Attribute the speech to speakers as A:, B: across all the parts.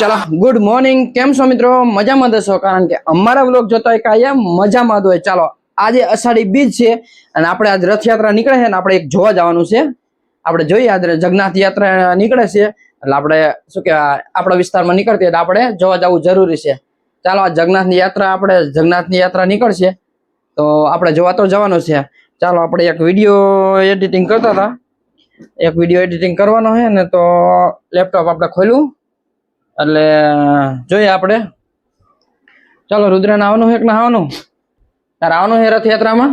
A: चलो good morning केम छो मित्रों मजा में दसो कारण के अमारा व्लॉग जोता है काया मजा में दो चलो आज अषाढ़ी बीज छे અને આપણે આજ રથયાત્રા નીકળે છે ને આપણે એક જોવા જવાનું છે આપણે જોઈએ આજ જગન્નાથ યાત્રા નીકળે છે એટલે આપણે શું કે આપણા વિસ્તારમાં નીકળતી એટલે આપણે જોવા જવું જરૂરી છે ચાલો આ જગન્નાથની યાત્રા નીકળશે તો આપણે જોવા તો જવાનું છે ચાલો આપણે એક વિડિયો એડિટિંગ કરતા હતા એક વિડિયો એડિટિંગ કરવાનો છે ને તો લેપટોપ આપણે ખોલ્યું એટલે જોઈએ આપણે ચાલો રુદ્રને આવવાનું છે કે ના આવવાનું તારે આવવાનું છે રથયાત્રામાં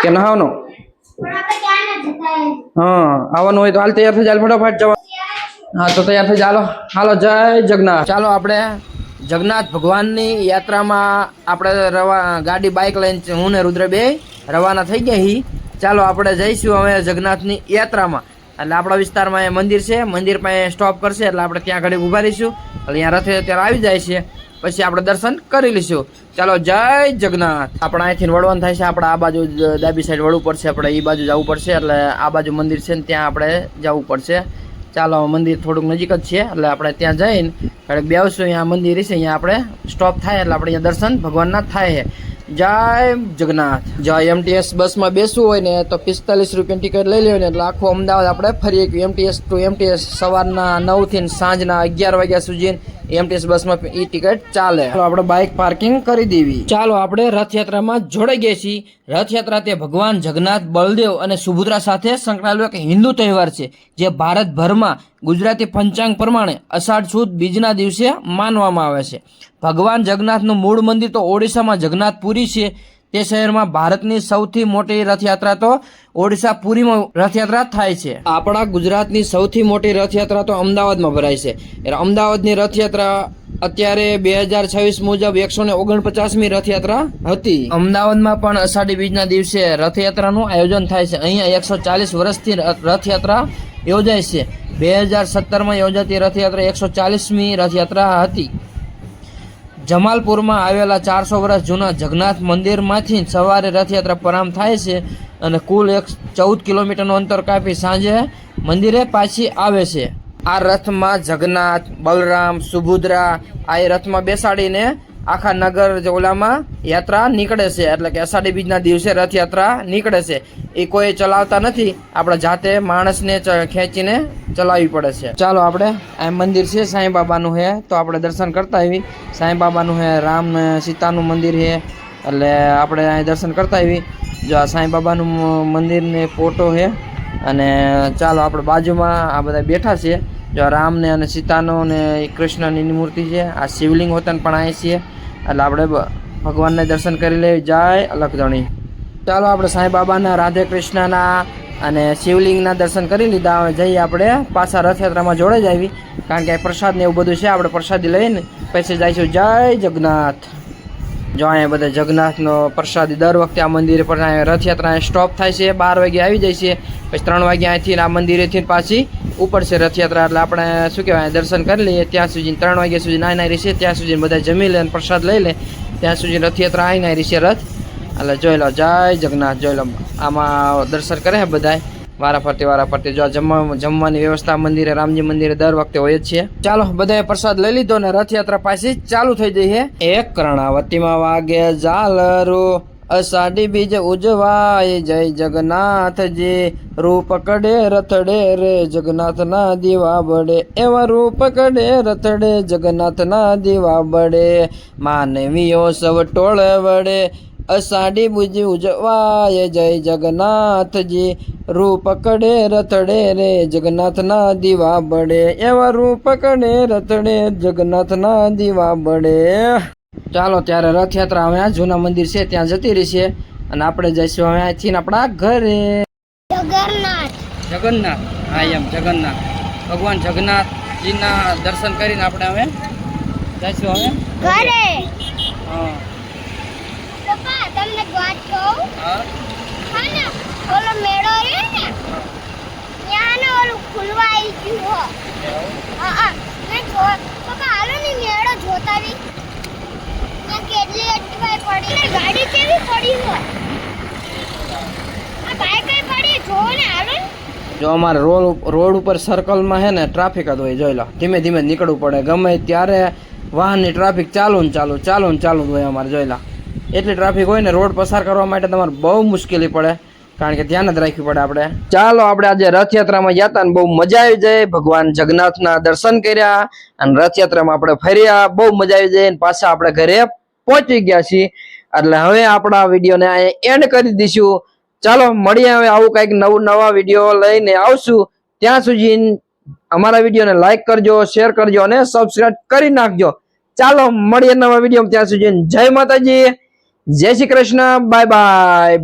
A: કે ના આવવાનું हाँ આવવાનું હોય તો હાલ તૈયાર થઈ જાય ફટાફટ જવા हाँ तो तैयार થઈ ચાલો હાલો જય જગન્નાથ ચાલો આપણે જગન્નાથ ભગવાનની યાત્રામાં આપણે ગાડી બાઇક લઈને હું ને રુદ્ર બે રવાના થઈ ગયા હી ચાલો આપણે જઈશું હવે જગન્નાથની યાત્રામાં એટલે આપણા વિસ્તારમાં એ મંદિર છે મંદિર પાસે સ્ટોપ કરશે એટલે આપણે ત્યાં ઘડી ઊભા રહીશું એટલે અહીંયા રથે ત્યારે આવી જાય છે પછી આપણે દર્શન કરી લઈશું ચાલો જય જગન્નાથ આપણે અહીંથી વળવાનું થાય છે આપણે આ બાજુ ડાબી સાઈડ વળવું પડશે આપણે એ બાજુ જવું પડશે એટલે આ બાજુ મંદિર છે ને ત્યાં આપણે જવું પડશે ચાલો મંદિર થોડુંક નજીક જ છે એટલે આપણે ત્યાં જઈને ઘડીક બેસશું અહીંયા મંદિર છે અહીંયા આપણે સ્ટોપ થાય એટલે આપણે અહીંયા દર્શન ભગવાનના થાય છે જય જગન્નાથ જો એમટીએસ બસમાં બેસવું હોય ને તો 45 રૂપિયાની ટિકિટ લઈ લેવાની એટલે આખું અમદાવાદ આપણે ફરી એક એમટીએસ ટુ એમટીએસ સવારના 9 થી સાંજના 11 વાગ્યા સુધી એમટીએસ બસમાં ઈ ટિકિટ ચાલે તો આપણે બાઇક પાર્કિંગ કરી દેવી ચાલો આપણે રથયાત્રામાં જોડાઈ ગયા છીએ રથયાત્રા તે ભગવાન જગન્નાથ બળદેવ અને સુભદ્રા સાથે સંકળાયેલો એક હિન્દુ તહેવાર છે જે ભારતભરમાં ગુજરાતી પંચાંગ પ્રમાણે અષાઢ સુદ બીજના દિવસે માનવામાં આવે છે ભગવાન જગન્નાથનું મૂળ મંદિર તો ઓડિશામાં જગન્નાથપુરી છે તે શહેરમાં ભારતની સૌથી મોટી રથયાત્રા તો ઓડિશા પુરીમાં રથયાત્રા થાય છે આપણા ગુજરાતની સૌથી મોટી રથયાત્રા તો અમદાવાદમાં ભરાય છે એટલે અમદાવાદની રથયાત્રા અત્યારે 2026 મુજબ 149મી રથયાત્રા હતી અમદાવાદમાં પણ અષાઢી બીજના દિવસે રથયાત્રાનું આયોજન થાય છે અહીંયા 140 વર્ષથી રથયાત્રા યોજાય છે 2017માં યોજાતી રથયાત્રા 140મી રથયાત્રા હતી જમાલપુરમાં આવેલા 400 વર્ષ જૂના જગન્નાથ મંદિરમાંથી સવારે રથયાત્રા પ્રારંભ થાય છે અને કુલ 14 કિલોમીટરનું અંતર કાપી સાંજે મંદિરે પાછી આવે છે આ રથમાં જગન્નાથ બલરામ સુભદ્રા આ રથમાં બેસાડીને આખા નગર ઓલામાં યાત્રા નીકળે છે એટલે કે અષાઢી બીજના દિવસે રથયાત્રા નીકળે છે એ કોઈ ચલાવતા નથી આપણે જાતે માણસને ખેંચીને ચલાવવી પડે છે ચાલો આપણે આ મંદિર છે સાંઈ બાબાનું છે તો આપણે દર્શન કરતા આવી સાંઈ બાબાનું છે રામ ને સીતાનું મંદિર છે એટલે આપણે અહીં દર્શન કરતા આવી જો આ સાંઈ બાબાનું મંદિરને ફોટો છે અને ચાલો આપણે બાજુમાં આ બધા બેઠા છે જો રામ ને અને સીતાનો ને કૃષ્ણની મૂર્તિ છે આ શિવલિંગ હોતન પણ અહીં છે એટલે આપણે ભગવાનને દર્શન કરી લેવી જાય અલગધણી ચાલો આપણે સાંઈ બાબાના રાધે કૃષ્ણના અને શિવલિંગના દર્શન કરી લીધા હવે જઈએ આપણે પાછા રથયાત્રામાં જોડાઈ જાવી કારણ કે પ્રસાદ ને એવું બધું છે આપણે પ્રસાદી લઈને પછી જઈશું જય જગન્નાથ જો અહીંયા બધા જગન્નાથનો પ્રસાદી દર વખતે આ મંદિરે પર રથયાત્રા સ્ટોપ થાય છે 12 વાગે આવી જાય છે પછી 3 વાગે અહીંથી આ મંદિરેથી પાછી ઉપર છે રથયાત્રા એટલે આપણે શું કહેવાય દર્શન કરી લઈએ ત્યાં સુધી 3 વાગ્યા સુધી નાઈ રહેશે ત્યાં સુધી બધા જમી લે અને પ્રસાદ લઈ લે ત્યાં સુધી રથયાત્રા આવી રહેશે રથ એટલે જોઈ લો જય જગન્નાથ જોઈ લો આમાં દર્શન કરે બધા વારા ફરતી જો જમવાની વ્યવસ્થા મંદિરે રામજી મંદિરે દર વખતે હોય જ છે ચાલો બધાએ પ્રસાદ લઈ લીધો ને રથયાત્રા પાછી ચાલુ થઈ જઈ છે એક કર્ણાવતીમાં વાગે ઝાલરો અષાઢી બીજ ઉજવાય જય જગન્નાથજી રૂપ કડે રથડે રે જગન્નાથના દીવા બળે એવા રૂપ કડે રથડે જગન્નાથના દીવા બળે માનવીઓ સૌ ટોળ વડે અષાઢી બીજ ઉજવાય જય જગન્નાથજી રૂપ કડે રથડે રે જગન્નાથના દીવા બળે એવા રૂપ કડે રથડે જગન્નાથના દીવા બળે ચાલો ત્યારે રથયાત્રા હવે જૂના મંદિર છે ત્યાં જતી રહેશે અને આપણે જઈશું હવે અહીંથી આપણા ઘરે જગન્નાથ હા એમ જગન્નાથ ભગવાન જગન્નાથજીના દર્શન કરીને આપણે હવે જઈશું હવે ઘરે હા પપ્પા તમને વાત કહું હા ને ઓલો મેળો રે ને ત્યાં ને ઓલું ખુલવા આવી ગયું હો હા મેં પપ્પા હાલો ને મેળો જોતાવી કેટલી અટવાઈ પડી ગાડી કેવી પડી હોય આ બાઈક કઈ પડી જો ને હાલો જો અમારે રોડ ઉપર સર્કલમાં છે ને ટ્રાફિક જ હોય, જોઈ લો, ધીમે ધીમે નીકળવું પડે, ગમે ત્યારે વાહનની ટ્રાફિક ચાલુ ને ચાલુ જ હોય અમારે, જોઈ લો. એટલી ટ્રાફિક હોય ને રોડ પસાર કરવા માટે તમારે બહુ મુશ્કેલી પડે, કારણ કે ધ્યાન જ રાખવું પડે આપણે. ચાલો આપણે આજે રથયાત્રામાં ગયા હતા ને બહુ મજા આવી જાય, ભગવાન જગન્નાથના દર્શન કર્યા અને રથયાત્રામાં આપણે ફર્યા, બહુ મજા આવી જાય. પાછા આપણે ઘરે પહોંચી ગયા છીએ, એટલે હવે આપણા વિડીયોને એન્ડ કરી દઈશું. ચાલો મળીએ હવે આવું કંઈક નવા વિડીયો લઈને આવશું. ત્યાં સુધી અમારા વિડીયોને લાઈક કરજો, શેર કરજો અને સબસ્ક્રાઇબ કરી નાખજો. ચાલો મળીએ નવા વિડીયો. ત્યાં સુધી જય માતાજી, જય શ્રી કૃષ્ણ, બાય બાય.